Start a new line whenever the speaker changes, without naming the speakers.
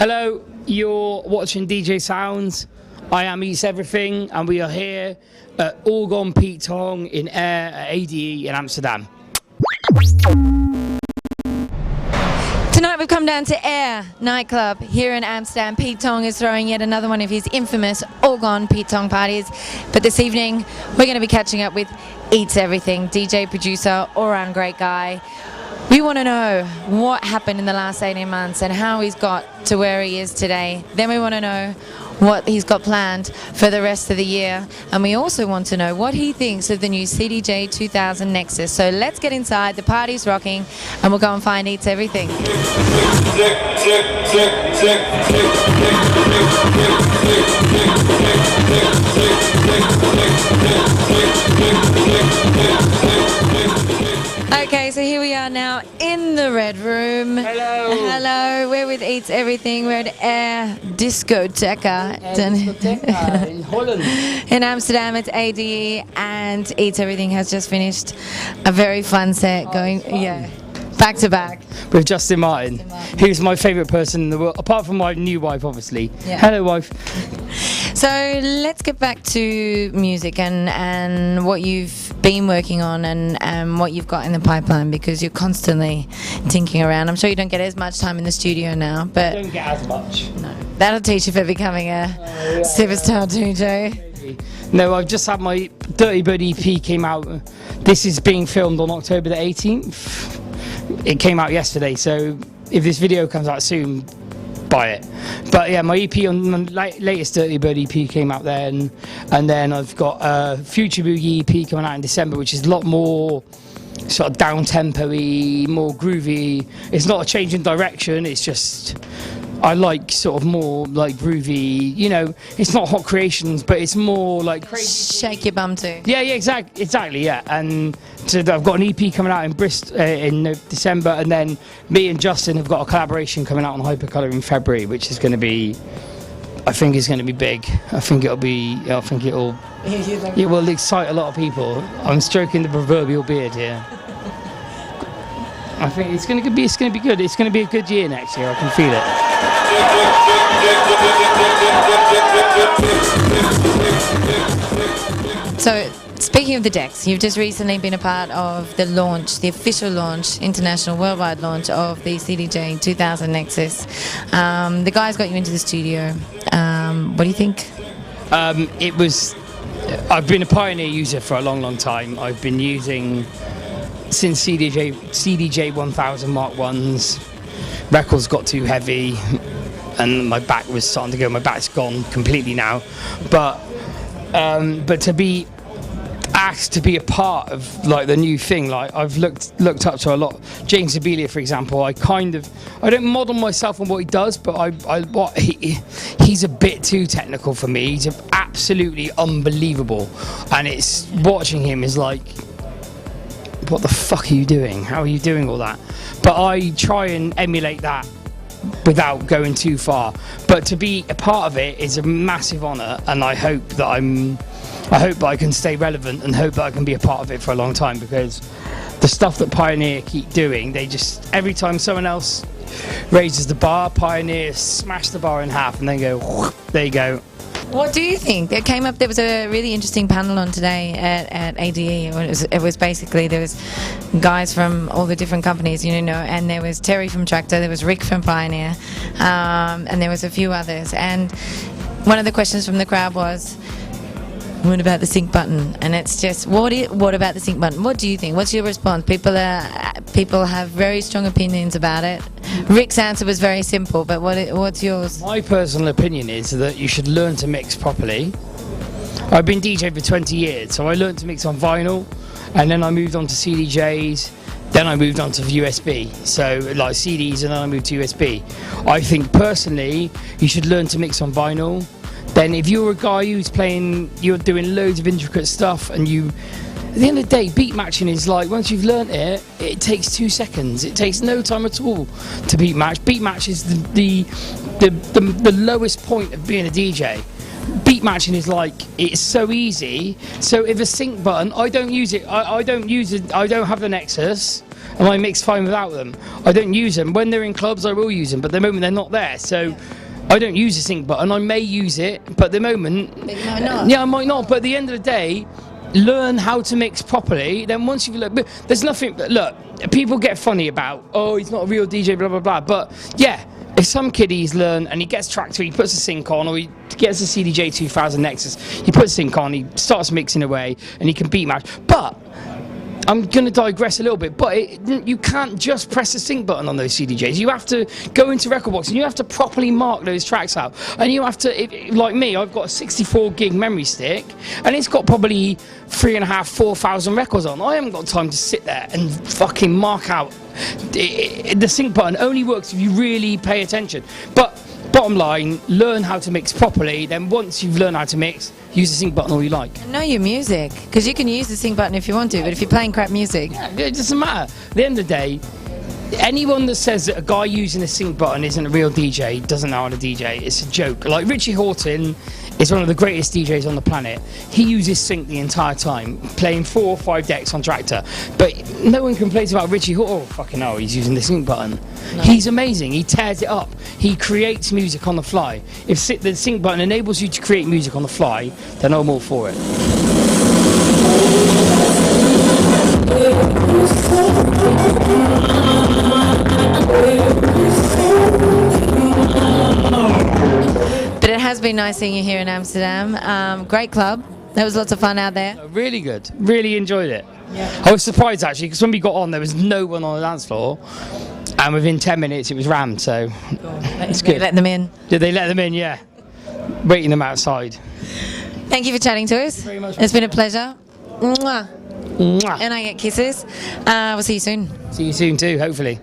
Hello, you're watching DJsounds. I am Eats Everything, and we are here at Orgon Pete Tong in Air at ADE in Amsterdam.
Tonight we've come down to Air nightclub here in Amsterdam. Pete Tong is throwing yet another one of his infamous Orgon Pete Tong parties. But this evening we're going to be catching up with Eats Everything, DJ, producer, all-round great guy. We want to know what happened in the last 18 months and how he's got to where he is today. Then we want to know what he's got planned for the rest of the year. And we also want to know what he thinks of the new CDJ 2000 Nexus. So let's get inside, the party's rocking, and we'll go and find Eats Everything. Okay, so here we are now in the Red Room.
Hello.
Hello, we're with Eats Everything. We're at Air Discoteca.
In Holland.
In Amsterdam, it's ADE, and Eats Everything has just finished a very fun set going, back to back.
With Justin Martin, who's my favourite person in the world, apart from my new wife, obviously.
Yeah.
Hello, wife.
So let's get back to music and what you've been working on and what you've got in the pipeline, because you're constantly tinking around. I'm sure you don't get as much time in the studio now, but
I don't get as much.
no, that'll teach you for becoming a superstar DJ.
No, I've just had my DirtyBird EP came out. This is being filmed on October the 18th. It came out yesterday, so if this video comes out soon, buy it. But yeah, my EP on my latest DirtyBird EP came out then, and then I've got Future Boogie EP coming out in December, which is a lot more sort of down-tempo-y, more groovy. It's not a change in direction, it's just I like sort of more like groovy, you know, it's not hot creations, but it's more like crazy.
Shake your bum too.
Yeah, exactly, yeah. And so I've got an EP coming out in Bristol in December, and then me and Justin have got a collaboration coming out on Hypercolor in February, which is going to be, I think it's going to be big. it will excite a lot of people. I'm stroking the proverbial beard here. I think it's going to be good. It's going to be a good year next year. I can feel
it. So, speaking of the decks, you've just recently been a part of the launch, the official launch, international worldwide launch of the CDJ 2000 Nexus. The guys got you into the studio. What do you think?
I've been a Pioneer user for a long time. I've been using since CDJ 1000 Mark 1s. Records got too heavy and my back was starting to go. My back's gone completely now, but to be asked to be a part of like the new thing, like I've looked up to a lot. James Abelia, for example, I don't model myself on what he does, but he's a bit too technical for me. He's absolutely unbelievable, and it's watching him is like, what the fuck are you doing? How are you doing all that? But I try and emulate that without going too far. But to be a part of it is a massive honour, and I hope that I can stay relevant and hope that I can be a part of it for a long time, because the stuff that Pioneer keep doing, they just, every time someone else raises the bar, Pioneer smash the bar in half and then go, there you go.
What do you think? There was a really interesting panel on today at ADE. It was basically, there was guys from all the different companies, you know, and there was Terry from Tractor, there was Rick from Pioneer, and there was a few others. And one of the questions from the crowd was, what about the sync button? And it's just, what about the sync button? What do you think? What's your response? People have very strong opinions about it. Rick's answer was very simple, but what's yours?
My personal opinion is that you should learn to mix properly. I've been DJing for 20 years, so I learned to mix on vinyl, and then I moved on to CDJs, then I moved on to USB, so like CDs, and then I moved to USB. I think personally, you should learn to mix on vinyl. Then if you're a guy who's you're doing loads of intricate stuff, and at the end of the day, beat matching is like, once you've learnt it, it takes 2 seconds. It takes no time at all to beat match. Beat match is the lowest point of being a DJ. Beat matching is like, it's so easy. So if a sync button, I don't use it. I don't use it. I don't have the Nexus. and I mix fine without them. I don't use them. When they're in clubs, I will use them, but at the moment they're not there. So I don't use the sync button. I may use it, but at the moment,
But you might not.
yeah, I might not. But at the end of the day, learn how to mix properly. Then once you've looked, there's nothing. Look, people get funny about, oh, he's not a real DJ, blah blah blah. But yeah, if some kiddies learn and he gets tracked through, he puts a sync on, or he gets a CDJ 2000 Nexus, he puts sync on, he starts mixing away, and he can beat match. But I'm going to digress a little bit, but you can't just press the sync button on those CDJs. You have to go into Record Box and you have to properly mark those tracks out. And you have to, like me, I've got a 64 gig memory stick and it's got probably 3,500, 4,000 records on. I haven't got time to sit there and fucking mark out. The sync button only works if you really pay attention. But bottom line, learn how to mix properly. Then once you've learned how to mix, use the sync button all you like.
Know your music, because you can use the sync button if you want to, but if you're playing crap music,
Yeah, it doesn't matter. At the end of the day, anyone that says that a guy using a sync button isn't a real DJ doesn't know how to DJ. It's a joke. Like Richie Hawtin is one of the greatest DJs on the planet. He uses sync the entire time, playing 4 or 5 decks on Tractor. But no one complains about Richie Hawtin. Oh, fucking hell, he's using the sync button. No. He's amazing. He tears it up. He creates music on the fly. If the sync button enables you to create music on the fly, then I'm all for it.
but it has been nice seeing you here in Amsterdam. Great club. There was lots of fun out there.
Really good. Really enjoyed it.
Yeah.
I was surprised actually because when we got on there was no one on the dance floor and within 10 minutes it was rammed, so it's good.
Let them in.
Did they let them in? Yeah. Waiting them outside.
Thank you for chatting to us.
Very much.
It's been a pleasure. Mwah.
Mwah.
And I get kisses. We'll see you soon.
See you soon too, hopefully.